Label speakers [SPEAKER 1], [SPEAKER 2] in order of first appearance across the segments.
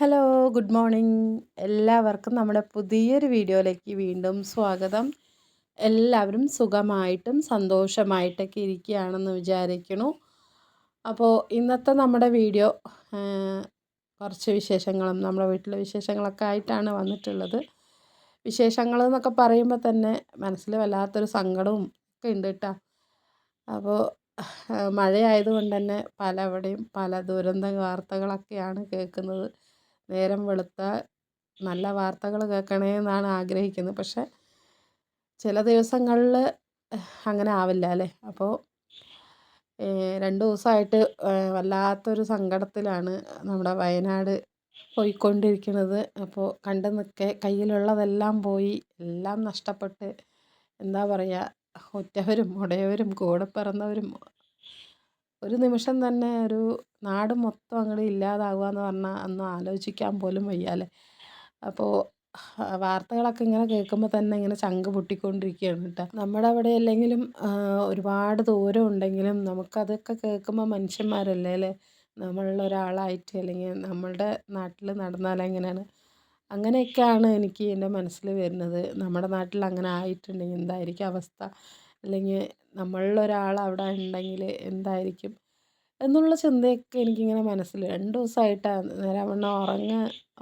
[SPEAKER 1] Hello, good morning. എല്ലാവർക്കും നമ്മുടെ പുതിയൊരു വീഡിയോയിലേക്ക് വീണ്ടും സ്വാഗതം. എല്ലാവരും സുഖമായിട്ടും സന്തോഷമായിട്ടൊക്കെ ഇരിക്കുകയാണെന്ന് വിചാരിക്കുന്നു. അപ്പോൾ ഇന്നത്തെ നമ്മുടെ വീഡിയോ കുറച്ച് വിശേഷങ്ങളും നമ്മുടെ വീട്ടിലെ വിശേഷങ്ങളൊക്കെ ആയിട്ടാണ് വന്നിട്ടുള്ളത്. വിശേഷങ്ങൾ എന്നൊക്കെ പറയുമ്പോൾ തന്നെ മനസ്സിൽ വല്ലാത്തൊരു സങ്കടവും ഒക്കെ ഉണ്ട് കേട്ടോ. അപ്പോൾ മഴയായതുകൊണ്ട് തന്നെ പലവിടെയും പല ദുരന്ത വാർത്തകളൊക്കെയാണ് കേൾക്കുന്നത്. നേരം വെളുത്താൽ നല്ല വാർത്തകൾ കേൾക്കണേ എന്നാണ് ആഗ്രഹിക്കുന്നത്. പക്ഷെ ചില ദിവസങ്ങളിൽ അങ്ങനെ ആവില്ല അല്ലേ. അപ്പോൾ 2 ദിവസമായിട്ട് വല്ലാത്തൊരു സങ്കടത്തിലാണ് നമ്മുടെ വയനാട് പോയിക്കൊണ്ടിരിക്കുന്നത്. അപ്പോൾ കണ്ടു നിൽക്കെ കയ്യിലുള്ളതെല്ലാം പോയി, എല്ലാം നഷ്ടപ്പെട്ട് എന്താ പറയുക, ഉറ്റവരും ഉടയവരും കൂടെ പിറന്നവരും ഒരു നിമിഷം തന്നെ ഒരു നാട് മൊത്തം അങ്ങോട്ട് ഇല്ലാതാവുക എന്ന് പറഞ്ഞാൽ ഒന്നും ആലോചിക്കാൻ പോലും വയ്യാല്ലേ. അപ്പോൾ വാർത്തകളൊക്കെ ഇങ്ങനെ കേൾക്കുമ്പോൾ തന്നെ ഇങ്ങനെ ചങ്ക് പൊട്ടിക്കൊണ്ടിരിക്കുകയാണ് കേട്ടോ. നമ്മുടെ അവിടെ അല്ലെങ്കിലും ഒരുപാട് ദൂരം ഉണ്ടെങ്കിലും നമുക്കതൊക്കെ കേൾക്കുമ്പോൾ മനുഷ്യന്മാരല്ലേ അല്ലേ. നമ്മളുള്ള ഒരാളായിട്ട് അല്ലെങ്കിൽ നമ്മളുടെ നാട്ടിൽ നടന്നാൽ എങ്ങനെയാണ്, അങ്ങനെയൊക്കെയാണ് എനിക്ക് എൻ്റെ മനസ്സിൽ വരുന്നത്. നമ്മുടെ നാട്ടിൽ അങ്ങനെ ആയിട്ടുണ്ടെങ്കിൽ എന്തായിരിക്കും അവസ്ഥ, അല്ലെങ്കിൽ നമ്മളുള്ള ഒരാൾ അവിടെ ഉണ്ടെങ്കിൽ എന്തായിരിക്കും എന്നുള്ള ചിന്തയൊക്കെ എനിക്കിങ്ങനെ മനസ്സിൽ 2 ദിവസമായിട്ടാണ് നേരാവണ്ണം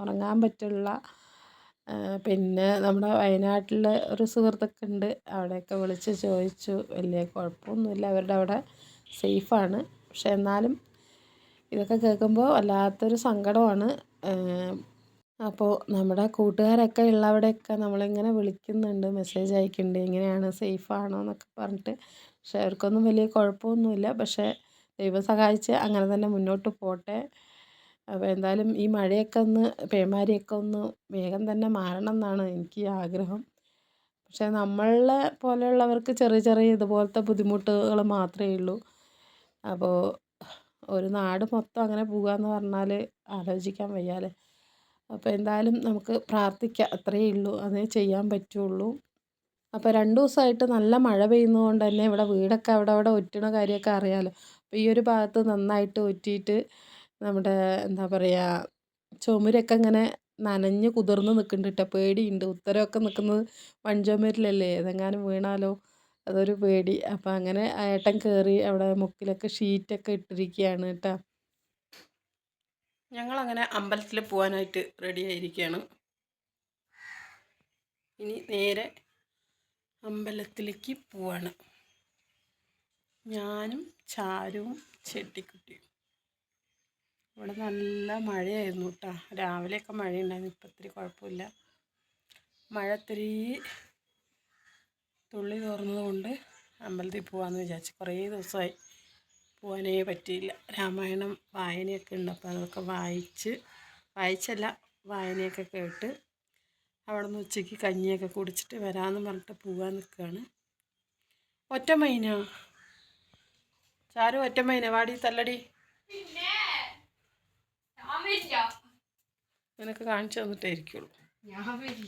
[SPEAKER 1] ഉറങ്ങാൻ പറ്റുള്ള. പിന്നെ നമ്മുടെ വയനാട്ടിൽ ഒരു സുഹൃത്തൊക്കെ ഉണ്ട്, അവിടെയൊക്കെ വിളിച്ച് ചോദിച്ചു. വലിയ കുഴപ്പമൊന്നുമില്ല, അവരുടെ അവിടെ സേഫാണ്. പക്ഷെ എന്നാലും ഇതൊക്കെ കേൾക്കുമ്പോൾ വല്ലാത്തൊരു സങ്കടമാണ്. അപ്പോൾ നമ്മുടെ കൂട്ടുകാരൊക്കെ ഉള്ളവിടെയൊക്കെ നമ്മളിങ്ങനെ വിളിക്കുന്നുണ്ട്, മെസ്സേജ് അയക്കുന്നുണ്ട്, എങ്ങനെയാണ് സേഫാണോ എന്നൊക്കെ പറഞ്ഞിട്ട്. പക്ഷെ അവർക്കൊന്നും വലിയ കുഴപ്പമൊന്നുമില്ല. പക്ഷേ ദൈവം സഹായിച്ച് അങ്ങനെ തന്നെ മുന്നോട്ട് പോട്ടെ. അപ്പോൾ എന്തായാലും ഈ മഴയൊക്കെ ഒന്ന്, പേമാരിയൊക്കെ ഒന്ന് വേഗം തന്നെ മാറണം എന്നാണ് എനിക്ക് ആഗ്രഹം. പക്ഷേ നമ്മളെ പോലെയുള്ളവർക്ക് ചെറിയ ചെറിയ ഇതുപോലത്തെ ബുദ്ധിമുട്ടുകൾ മാത്രമേ ഉള്ളൂ. അപ്പോൾ ഒരു നാട് മൊത്തം അങ്ങനെ പോകുക എന്ന് പറഞ്ഞാൽ ആലോചിക്കാൻ വയ്യാല്ലേ. അപ്പോൾ എന്തായാലും നമുക്ക് പ്രാർത്ഥിക്കാം, അത്രയേ ഉള്ളൂ, അതേ ചെയ്യാൻ പറ്റുള്ളൂ. അപ്പോൾ 2 ദിവസമായിട്ട് നല്ല മഴ പെയ്യുന്നതുകൊണ്ട് തന്നെ ഇവിടെ വീടൊക്കെ അവിടെ ഒറ്റണ കാര്യമൊക്കെ അറിയാമല്ലോ. അപ്പോൾ ഈ ഒരു ഭാഗത്ത് നന്നായിട്ട് ഒറ്റിയിട്ട് നമ്മുടെ എന്താ പറയുക, ചുമരൊക്കെ ഇങ്ങനെ നനഞ്ഞ് കുതിർന്ന് നിൽക്കുന്നുണ്ട് കേട്ടോ. പേടിയുണ്ട്. ഉത്തരമൊക്കെ നിൽക്കുന്നത് വൻചുമരിലല്ലേ, ഏതെങ്ങാനും വീണാലോ, അതൊരു പേടി. അപ്പോൾ അങ്ങനെ ഏട്ടൻ കയറി അവിടെ മുക്കിലൊക്കെ ഷീറ്റൊക്കെ ഇട്ടിരിക്കുകയാണ് കേട്ടോ. ഞങ്ങളങ്ങനെ അമ്പലത്തിൽ പോകാനായിട്ട് റെഡി ആയിരിക്കുകയാണ്. ഇനി നേരെ അമ്പലത്തിലേക്ക് പോവാണ്. ഞാനും ചാരുവും ചെട്ടിക്കുട്ടിയും. ഇവിടെ നല്ല മഴയായിരുന്നു കേട്ടോ. രാവിലെയൊക്കെ മഴയുണ്ടായിരുന്നു, ഇപ്പം ഇത്തിരി കുഴപ്പമില്ല. മഴ ഇത്തിരി തുള്ളി തോർന്നത് കൊണ്ട് അമ്പലത്തിൽ പോകാമെന്ന് വിചാരിച്ചു. കുറേ ദിവസമായി പോകാനേ പറ്റിയില്ല. രാമായണം വായനയൊക്കെ ഉണ്ട്, അപ്പോൾ അതൊക്കെ വായിച്ചല്ല വായനയൊക്കെ കേട്ട് അവിടെ നിന്ന് ഉച്ചയ്ക്ക് കഞ്ഞിയൊക്കെ കുടിച്ചിട്ട് വരാമെന്ന് പറഞ്ഞിട്ട് പോകാൻ നിൽക്കുകയാണ്. ഒറ്റമൈന ചാരു, ഒറ്റമൈന വാടി തല്ലടി. നിനക്ക് കാണിച്ചു തന്നിട്ടായിരിക്കുള്ളൂ.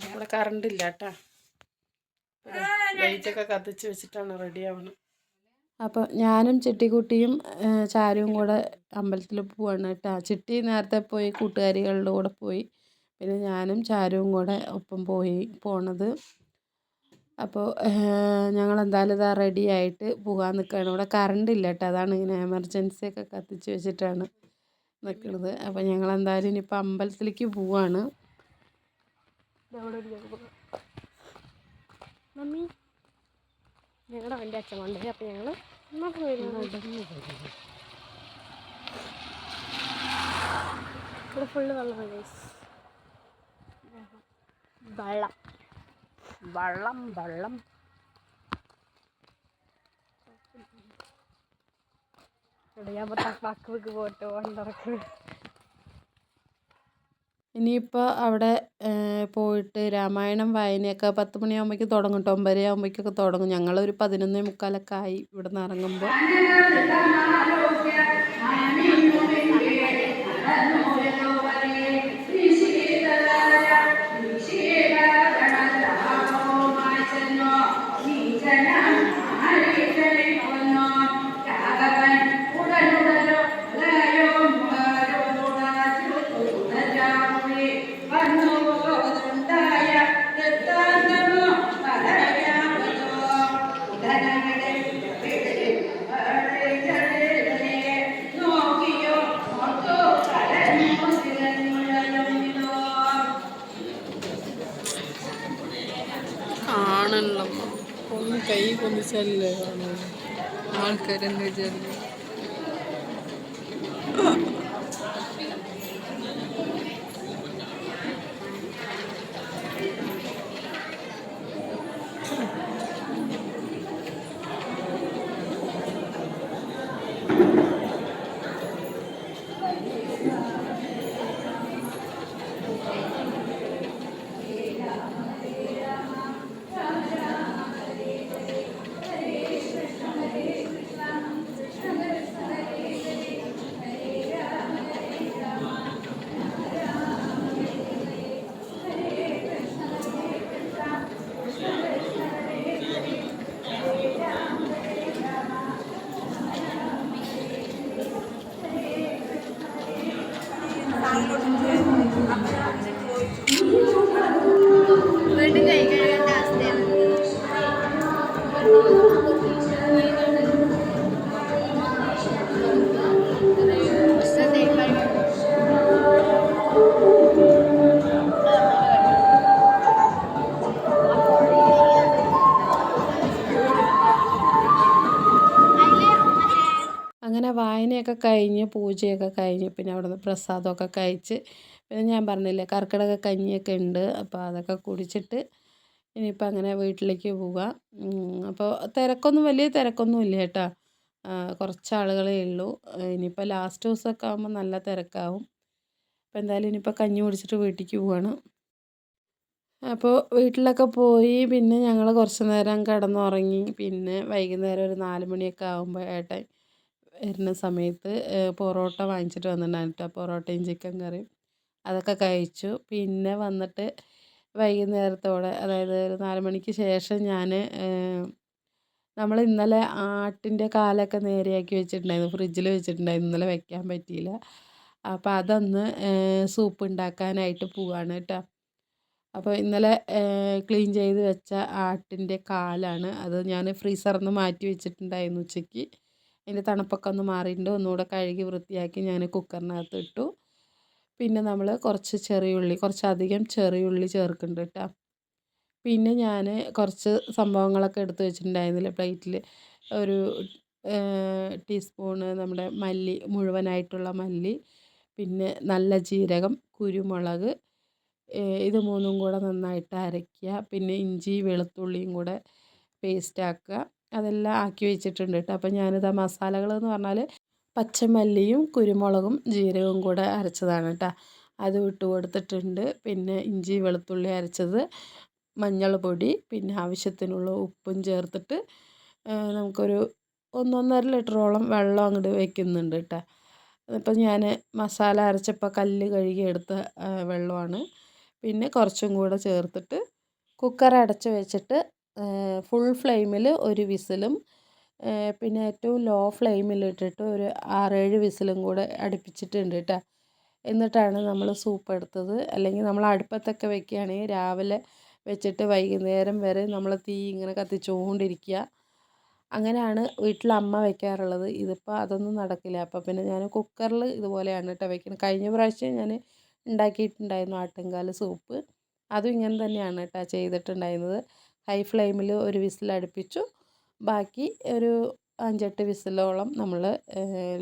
[SPEAKER 1] ഇവിടെ കറണ്ട് ഇല്ല കേട്ടാ. ലൈറ്റൊക്കെ കത്തിച്ച് വെച്ചിട്ടാണ് റെഡി ആവണം. അപ്പോൾ ഞാനും ചിട്ടിക്കുട്ടിയും ചാരുവും കൂടെ അമ്പലത്തിൽ പോവാണ് കേട്ടോ. ചിട്ടി നേരത്തെ പോയി കൂട്ടുകാരികളുടെ കൂടെ പോയി, പിന്നെ ഞാനും ചാരുവും കൂടെ ഒപ്പം പോണത്. അപ്പോൾ ഞങ്ങളെന്തായാലും ഇതാ റെഡി ആയിട്ട് പോകാൻ നിൽക്കുകയാണ്. ഇവിടെ കറണ്ട് ഇല്ല കേട്ടോ, അതാണ് ഇങ്ങനെ എമർജൻസി ഒക്കെ കത്തിച്ച് വെച്ചിട്ടാണ് നിൽക്കുന്നത്. അപ്പോൾ ഞങ്ങളെന്തായാലും ഇനിയിപ്പോൾ അമ്പലത്തിലേക്ക് പോവാണ്.
[SPEAKER 2] മമ്മി ഞങ്ങളുടെ വണ്ടി അച്ഛൻ കൊണ്ടുപോയി. അപ്പോൾ ഞങ്ങൾ ഇവിടെ ഫുള്ള് വെള്ളമാണ്. വെള്ളം വെള്ളം വെള്ളം പോട്ടോ വണ്ടറക്ക്.
[SPEAKER 1] ഇനിയിപ്പോൾ അവിടെ പോയിട്ട് രാമായണം വായനയൊക്കെ 10 മണിയാകുമ്പോഴേക്കും തുടങ്ങും കേട്ടോ. 9 ആകുമ്പോഴേക്കൊക്കെ തുടങ്ങും. ഞങ്ങളൊരു 11:45 ആയി ഇവിടെ നിന്ന് ഇറങ്ങുമ്പോൾ. ഒന്ന് കൈ പൊന്നിച്ചല്ലേ കാണൂ ആൾക്കാരെന്ന് വിചാരിക്കും.
[SPEAKER 2] വീണ്ടും കൈ കഴുകേണ്ട അവസ്ഥയാണ്.
[SPEAKER 1] അങ്ങനെ വായനയൊക്കെ കഴിഞ്ഞ് പൂജയൊക്കെ കഴിഞ്ഞ് പിന്നെ അവിടുന്ന് പ്രസാദമൊക്കെ കഴിച്ച് പിന്നെ ഞാൻ പറഞ്ഞില്ലേ കർക്കിടക കഞ്ഞിയൊക്കെ ഉണ്ട്. അപ്പോൾ അതൊക്കെ കുടിച്ചിട്ട് ഇനിയിപ്പോൾ അങ്ങനെ വീട്ടിലേക്ക് പോവാം. അപ്പോൾ തിരക്കൊന്നും വലിയ തിരക്കൊന്നും ഇല്ല കേട്ടോ. കുറച്ച് ആളുകളേ ഉള്ളൂ. ഇനിയിപ്പോൾ ലാസ്റ്റ് ദിവസമൊക്കെ ആകുമ്പോൾ നല്ല തിരക്കാവും. അപ്പോൾ എന്തായാലും ഇനിയിപ്പോൾ കഞ്ഞി കുടിച്ചിട്ട് വീട്ടിലേക്ക് പോവാണ്. അപ്പോൾ വീട്ടിലൊക്കെ പോയി പിന്നെ ഞങ്ങൾ കുറച്ച് നേരം കിടന്നുറങ്ങി. പിന്നെ വൈകുന്നേരം ഒരു 4 മണിയൊക്കെ ആകുമ്പോൾ ഏട്ടൻ വരുന്ന സമയത്ത് പൊറോട്ട വാങ്ങിച്ചിട്ട് വന്നിട്ടുണ്ടായിരുന്നു കേട്ടോ. പൊറോട്ടയും ചിക്കൻ കറിയും അതൊക്കെ കഴിച്ചു. പിന്നെ വന്നിട്ട് വൈകുന്നേരത്തോടെ അതായത് ഒരു 4 മണിക്ക് ശേഷം ഞാൻ നമ്മൾ ഇന്നലെ ആട്ടിൻ്റെ കാലൊക്കെ നേരെയാക്കി വെച്ചിട്ടുണ്ടായിരുന്നു, ഫ്രിഡ്ജിൽ വെച്ചിട്ടുണ്ടായിരുന്നു. ഇന്നലെ വെക്കാൻ പറ്റിയില്ല. അപ്പോൾ അതൊന്ന് സൂപ്പ് ഉണ്ടാക്കാനായിട്ട് പോവാണ് കേട്ടോ. അപ്പോൾ ഇന്നലെ ക്ലീൻ ചെയ്ത് വെച്ച ആട്ടിൻ്റെ കാലാണ്. അത് ഞാൻ ഫ്രീസറിൽ നിന്ന് മാറ്റി വെച്ചിട്ടുണ്ടായിരുന്നു ഉച്ചയ്ക്ക്. അതിൻ്റെ തണുപ്പൊക്കെ ഒന്ന് മാറിയിട്ടുണ്ട്. ഒന്നുകൂടെ കഴുകി വൃത്തിയാക്കി ഞാൻ കുക്കറിനകത്ത് ഇട്ടു. പിന്നെ നമ്മൾ കുറച്ച് ചെറിയുള്ളി, കുറച്ചധികം ചെറിയുള്ളി ചേർക്കുന്നുണ്ട് കേട്ടോ. പിന്നെ ഞാൻ കുറച്ച് സംഭവങ്ങളൊക്കെ എടുത്ത് വെച്ചിട്ടുണ്ടായിരുന്നില്ല പ്ലേറ്റിൽ. ഒരു ടീസ്പൂണ് നമ്മുടെ മല്ലി, മുഴുവനായിട്ടുള്ള മല്ലി, പിന്നെ നല്ല ജീരകം, കുരുമുളക്, ഇത് മൂന്നും കൂടെ നന്നായിട്ട് അരയ്ക്കുക. പിന്നെ ഇഞ്ചി വെളുത്തുള്ളിയും കൂടെ പേസ്റ്റ് ആക്കുക. അതെല്ലാം ആക്കി വെച്ചിട്ടുണ്ട് കേട്ടോ. അപ്പോൾ ഞാനിതാ മസാലകളെന്ന് പറഞ്ഞാൽ പച്ചമല്ലിയും കുരുമുളകും ജീരകവും കൂടെ അരച്ചതാണ് കേട്ടോ. അത് ഇട്ട് കൊടുത്തിട്ടുണ്ട്. പിന്നെ ഇഞ്ചി വെളുത്തുള്ളി അരച്ചത്, മഞ്ഞൾപ്പൊടി, പിന്നെ ആവശ്യത്തിനുള്ള ഉപ്പും ചേർത്തിട്ട് നമുക്കൊരു 1.5 ലിറ്ററോളം വെള്ളം അങ്ങോട്ട് വെക്കുന്നുണ്ട് കേട്ടോ. ഇപ്പം ഞാൻ മസാല അരച്ചപ്പോൾ കല്ല് കഴുകി എടുത്ത വെള്ളമാണ്. പിന്നെ കുറച്ചും കൂടെ ചേർത്തിട്ട് കുക്കർ അടച്ച് വെച്ചിട്ട് ഫുൾ ഫ്ലെയിമിൽ ഒരു വിസിലും പിന്നെ ഏറ്റവും ലോ ഫ്ലെയിമിലിട്ടിട്ട് ഒരു 6-7 വിസിലും കൂടെ അടുപ്പിച്ചിട്ടുണ്ട് കേട്ടോ. എന്നിട്ടാണ് നമ്മൾ സൂപ്പ് എടുത്തത്. അല്ലെങ്കിൽ നമ്മൾ അടുപ്പത്തൊക്കെ വെക്കുകയാണെങ്കിൽ രാവിലെ വെച്ചിട്ട് വൈകുന്നേരം വരെ നമ്മൾ തീ ഇങ്ങനെ കത്തിച്ചുകൊണ്ടിരിക്കുക. അങ്ങനെയാണ് വീട്ടിൽ അമ്മ വെക്കാറുള്ളത്. ഇതിപ്പോൾ അതൊന്നും നടക്കില്ല. അപ്പോൾ പിന്നെ ഞാൻ കുക്കറിൽ ഇതുപോലെയാണ് കേട്ടോ വെക്കുന്നത്. കഴിഞ്ഞ പ്രാവശ്യം ഞാൻ ഉണ്ടാക്കിയിട്ടുണ്ടായിരുന്നു ആട്ടുംകാൽ സൂപ്പ്. അതും ഇങ്ങനെ തന്നെയാണ് കേട്ടോ ചെയ്തിട്ടുണ്ടായിരുന്നത്. ഹൈ ഫ്ലെയിമിൽ ഒരു വിസിൽ അടുപ്പിച്ചു. ബാക്കി ഒരു 5-8 വിസിലോളം നമ്മൾ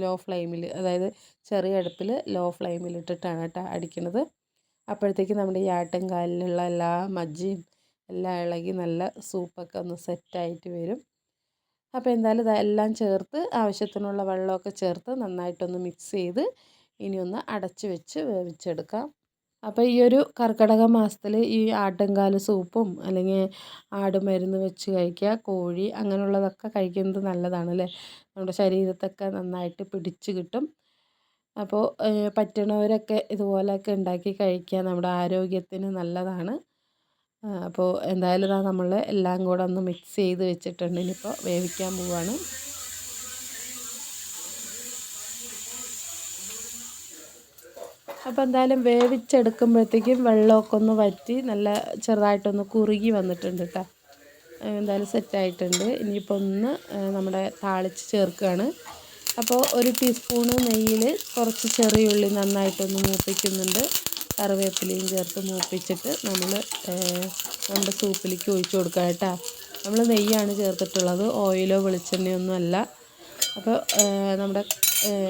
[SPEAKER 1] ലോ ഫ്ലെയിമിൽ, അതായത് ചെറിയ അടുപ്പിൽ ലോ ഫ്ലെയിമിൽ ഇട്ടിട്ടാണ് കേട്ടോ അടിക്കുന്നത്. അപ്പോഴത്തേക്ക് നമ്മുടെ ഈ ആട്ടുംകാലിലുള്ള എല്ലാ മജ്ജയും എല്ലാം ഇളകി നല്ല സൂപ്പൊക്കെ ഒന്ന് സെറ്റായിട്ട് വരും. അപ്പോൾ എന്തായാലും ഇതെല്ലാം ചേർത്ത് ആവശ്യത്തിനുള്ള വെള്ളമൊക്കെ ചേർത്ത് നന്നായിട്ടൊന്ന് മിക്സ് ചെയ്ത് ഇനി ഒന്ന് അടച്ച് വെച്ച് വേവിച്ചെടുക്കാം. അപ്പോൾ ഈ ഒരു കർക്കിടക മാസത്തിൽ ഈ ആട്ടുംകാൽ സൂപ്പും അല്ലെങ്കിൽ ആടുമരുന്ന് വെച്ച് കഴിക്കുക, കോഴി അങ്ങനെയുള്ളതൊക്കെ കഴിക്കുന്നത് നല്ലതാണ് അല്ലേ. നമ്മുടെ ശരീരത്തൊക്കെ നന്നായിട്ട് പിടിച്ച് കിട്ടും. അപ്പോൾ പറ്റുന്നവരൊക്കെ ഇതുപോലെയൊക്കെ ഉണ്ടാക്കി കഴിക്കുക, നമ്മുടെ ആരോഗ്യത്തിന് നല്ലതാണ്. അപ്പോൾ എന്തായാലും ഇതാ നമ്മൾ എല്ലാം കൂടെ ഒന്ന് മിക്സ് ചെയ്ത് വെച്ചിട്ടുണ്ട്. ഇനിയിപ്പോൾ വേവിക്കാൻ പോവുകയാണ്. അപ്പോൾ എന്തായാലും വേവിച്ചെടുക്കുമ്പോഴത്തേക്കും വെള്ളമൊക്കെ ഒന്ന് വറ്റി നല്ല ചെറുതായിട്ടൊന്ന് കുറുകി വന്നിട്ടുണ്ട് കേട്ടോ. എന്തായാലും സെറ്റായിട്ടുണ്ട്. ഇനിയിപ്പോൾ ഒന്ന് നമ്മുടെ താളിച്ച് ചേർക്കുകയാണ്. അപ്പോൾ ഒരു ടീസ്പൂണ് നെയ്യിൽ കുറച്ച് ചെറിയുള്ളി നന്നായിട്ടൊന്ന് മൂപ്പിക്കുന്നുണ്ട്. കറിവേപ്പിലയും ചേർത്ത് മൂപ്പിച്ചിട്ട് നമ്മൾ നമ്മുടെ സൂപ്പിലേക്ക് ഒഴിച്ച് കൊടുക്കുക കേട്ടോ. നമ്മൾ നെയ്യാണ് ചേർത്തിട്ടുള്ളത്, ഓയിലോ വെളിച്ചെണ്ണയോ ഒന്നും അല്ല. അപ്പോൾ നമ്മുടെ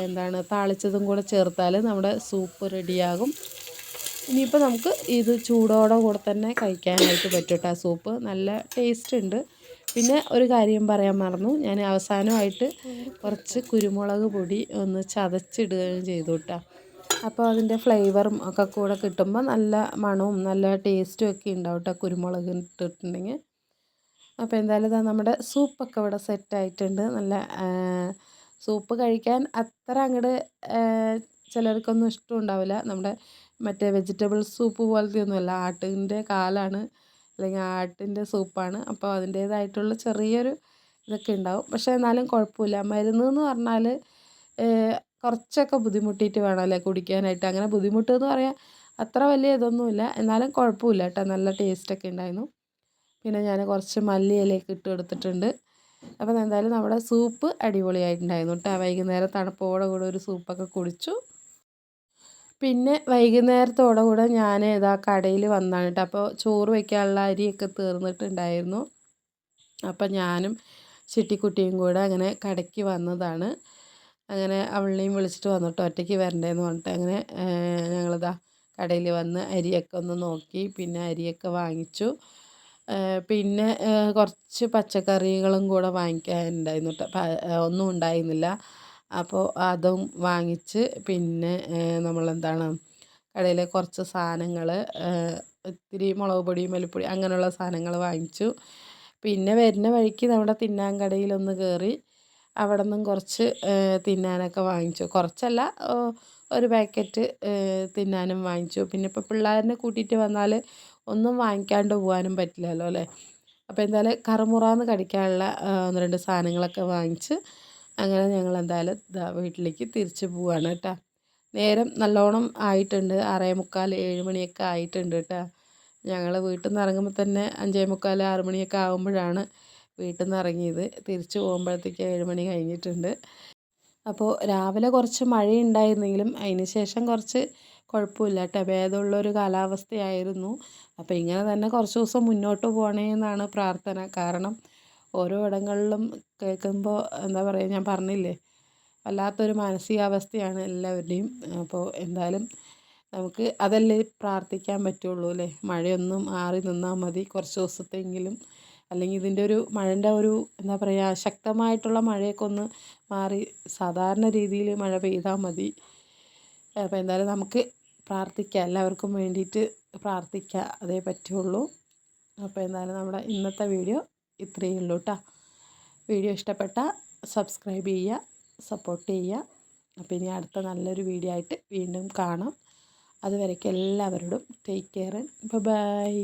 [SPEAKER 1] എന്താണ് താളിച്ചതും കൂടെ ചേർത്താൽ നമ്മുടെ സൂപ്പ് റെഡിയാകും. ഇനിയിപ്പോൾ നമുക്ക് ഇത് ചൂടോടെ കൂടെ തന്നെ കഴിക്കാനായിട്ട് പറ്റും കേട്ടോ. സൂപ്പ് നല്ല ടേസ്റ്റ് ഉണ്ട്. പിന്നെ ഒരു കാര്യം പറയാൻ മറന്നു, ഞാൻ അവസാനമായിട്ട് കുറച്ച് കുരുമുളക് പൊടി ഒന്ന് ചതച്ചിടുകയും ചെയ്തു കേട്ടോ. അപ്പോൾ അതിൻ്റെ ഫ്ലേവറും ഒക്കെ കൂടെ കിട്ടുമ്പോൾ നല്ല മണവും നല്ല ടേസ്റ്റും ഒക്കെ ഉണ്ടാവും കേട്ടോ, കുരുമുളക് ഇട്ടിട്ടുണ്ടെങ്കിൽ. അപ്പോൾ എന്തായാലും ഇതാ നമ്മുടെ സൂപ്പൊക്കെ ഇവിടെ സെറ്റായിട്ടുണ്ട്. നല്ല സൂപ്പ് കഴിക്കാൻ അത്ര അങ്ങോട്ട് ചിലർക്കൊന്നും ഇഷ്ടം ഉണ്ടാവില്ല. നമ്മുടെ മറ്റേ വെജിറ്റബിൾ സൂപ്പ് പോലത്തെ ഒന്നുമല്ല, ആട്ടിൻ്റെ കാലാണ് അല്ലെങ്കിൽ ആട്ടിൻ്റെ സൂപ്പാണ്. അപ്പോൾ അതിൻ്റേതായിട്ടുള്ള ചെറിയൊരു ഇതൊക്കെ ഉണ്ടാവും. പക്ഷേ എന്നാലും കുഴപ്പമില്ല. മരുന്ന് എന്ന് പറഞ്ഞാൽ കുറച്ചൊക്കെ ബുദ്ധിമുട്ടിയിട്ട് വേണമല്ലേ കുടിക്കാനായിട്ട്. അങ്ങനെ ബുദ്ധിമുട്ടെന്ന് പറയാൻ അത്ര വലിയ ഇതൊന്നുമില്ല, എന്നാലും കുഴപ്പമില്ല കേട്ടോ, നല്ല ടേസ്റ്റൊക്കെ ഉണ്ടായിരുന്നു. പിന്നെ ഞാൻ കുറച്ച് മല്ലിയിലയൊക്കെ ഇട്ട് കൊടുത്തിട്ടുണ്ട്. അപ്പോൾ എന്തായാലും നമ്മുടെ സൂപ്പ് അടിപൊളിയായിട്ടുണ്ടായിരുന്നു കേട്ടോ. വൈകുന്നേരം തണുപ്പോടെ കൂടെ ഒരു സൂപ്പൊക്കെ കുടിച്ചു. പിന്നെ വൈകുന്നേരത്തോടെ കൂടെ ഞാൻ ഇതാ കടയിൽ വന്നതാണ് കേട്ടോ. അപ്പോൾ ചോറ് വയ്ക്കാനുള്ള അരിയൊക്കെ തീർന്നിട്ടുണ്ടായിരുന്നു. അപ്പം ഞാനും ചിട്ടിക്കുട്ടിയും കൂടെ അങ്ങനെ കടയ്ക്ക് വന്നതാണ്. അങ്ങനെ അവളെയും വിളിച്ചിട്ട് വന്നിട്ട് ഒറ്റയ്ക്ക് വരണ്ടേന്ന് പറഞ്ഞിട്ട് അങ്ങനെ ഞങ്ങളിതാ കടയിൽ വന്ന് അരിയൊക്കെ ഒന്ന് നോക്കി. പിന്നെ അരിയൊക്കെ വാങ്ങിച്ചു. പിന്നെ കുറച്ച് പച്ചക്കറികളും കൂടെ വാങ്ങിക്കാനുണ്ടായിരുന്നു കേട്ടോ. ഒന്നും ഉണ്ടായിരുന്നില്ല. അപ്പോൾ അതും വാങ്ങിച്ച് പിന്നെ നമ്മളെന്താണ് കടയിലെ കുറച്ച് സാധനങ്ങൾ, ഇത്തിരി മുളക് പൊടി മല്ലിപ്പൊടി അങ്ങനെയുള്ള സാധനങ്ങൾ വാങ്ങിച്ചു. പിന്നെ വരുന്ന വഴിക്ക് നമ്മുടെ തിന്നാൻ കടയിലൊന്ന് കയറി അവിടെ നിന്നും കുറച്ച് തിന്നാനൊക്കെ വാങ്ങിച്ചു. കുറച്ചല്ല, ഒരു പാക്കറ്റ് തിന്നാനും വാങ്ങിച്ചു. പിന്നെ ഇപ്പോൾ പിള്ളേരെ കൂട്ടിയിട്ട് വന്നാൽ ഒന്നും വാങ്ങിക്കാണ്ട് പോകാനും പറ്റില്ലല്ലോ അല്ലേ. അപ്പോൾ എന്തായാലും കറുമുറാന്ന് കടിക്കാനുള്ള ഒന്ന് രണ്ട് സാധനങ്ങളൊക്കെ വാങ്ങിച്ച് അങ്ങനെ ഞങ്ങൾ എന്തായാലും വീട്ടിലേക്ക് തിരിച്ച് പോവുകയാണ് കേട്ടോ. നേരം നല്ലോണം ആയിട്ടുണ്ട്, 6:45 7 മണിയൊക്കെ ആയിട്ടുണ്ട് കേട്ടോ. ഞങ്ങൾ വീട്ടിൽ നിന്ന് ഇറങ്ങുമ്പോൾ തന്നെ 5:45 6 മണിയൊക്കെ ആകുമ്പോഴാണ് വീട്ടിൽ നിന്ന് ഇറങ്ങിയത്. തിരിച്ച് പോകുമ്പോഴത്തേക്ക് 7 മണി കഴിഞ്ഞിട്ടുണ്ട്. അപ്പോൾ രാവിലെ കുറച്ച് മഴയുണ്ടായിരുന്നെങ്കിലും അതിന് ശേഷം കുറച്ച് കുഴപ്പമില്ല കേട്ടോ, ഭേദമുള്ളൊരു കാലാവസ്ഥയായിരുന്നു. അപ്പോൾ ഇങ്ങനെ തന്നെ കുറച്ച് ദിവസം മുന്നോട്ട് പോകണേ എന്നാണ് പ്രാർത്ഥന. കാരണം ഓരോ ഇടങ്ങളിലും കേൾക്കുമ്പോൾ എന്താ പറയുക, ഞാൻ പറഞ്ഞില്ലേ, വല്ലാത്തൊരു മാനസികാവസ്ഥയാണ് എല്ലാവരുടെയും. അപ്പോൾ എന്തായാലും നമുക്ക് അതല്ലേ പ്രാർത്ഥിക്കാൻ പറ്റുള്ളൂ അല്ലേ. മഴയൊന്ന് മാറി നിന്നാൽ മതി കുറച്ച് ദിവസത്തെങ്കിലും. അല്ലെങ്കിൽ ഇതിൻ്റെ ഒരു മഴൻ്റെ ഒരു എന്താ പറയുക, ശക്തമായിട്ടുള്ള മഴയൊക്കെ ഒന്ന് മാറി സാധാരണ രീതിയിൽ മഴ പെയ്താൽ മതി. അപ്പോൾ എന്തായാലും നമുക്ക് പ്രാർത്ഥിക്കാം, എല്ലാവർക്കും വേണ്ടിയിട്ട് പ്രാർത്ഥിക്കുക, അതേ പറ്റുള്ളൂ. അപ്പോൾ എന്തായാലും നമ്മുടെ ഇന്നത്തെ വീഡിയോ ഇത്രയേ ഉള്ളൂ കേട്ടോ. വീഡിയോ ഇഷ്ടപ്പെട്ടാൽ സബ്സ്ക്രൈബ് ചെയ്യുക, സപ്പോർട്ട് ചെയ്യുക. അപ്പോൾ ഇനി അടുത്ത നല്ലൊരു വീഡിയോ ആയിട്ട് വീണ്ടും കാണാം. അതുവരേക്കും എല്ലാവരോടും ടേക്ക് കെയർ, ബൈ.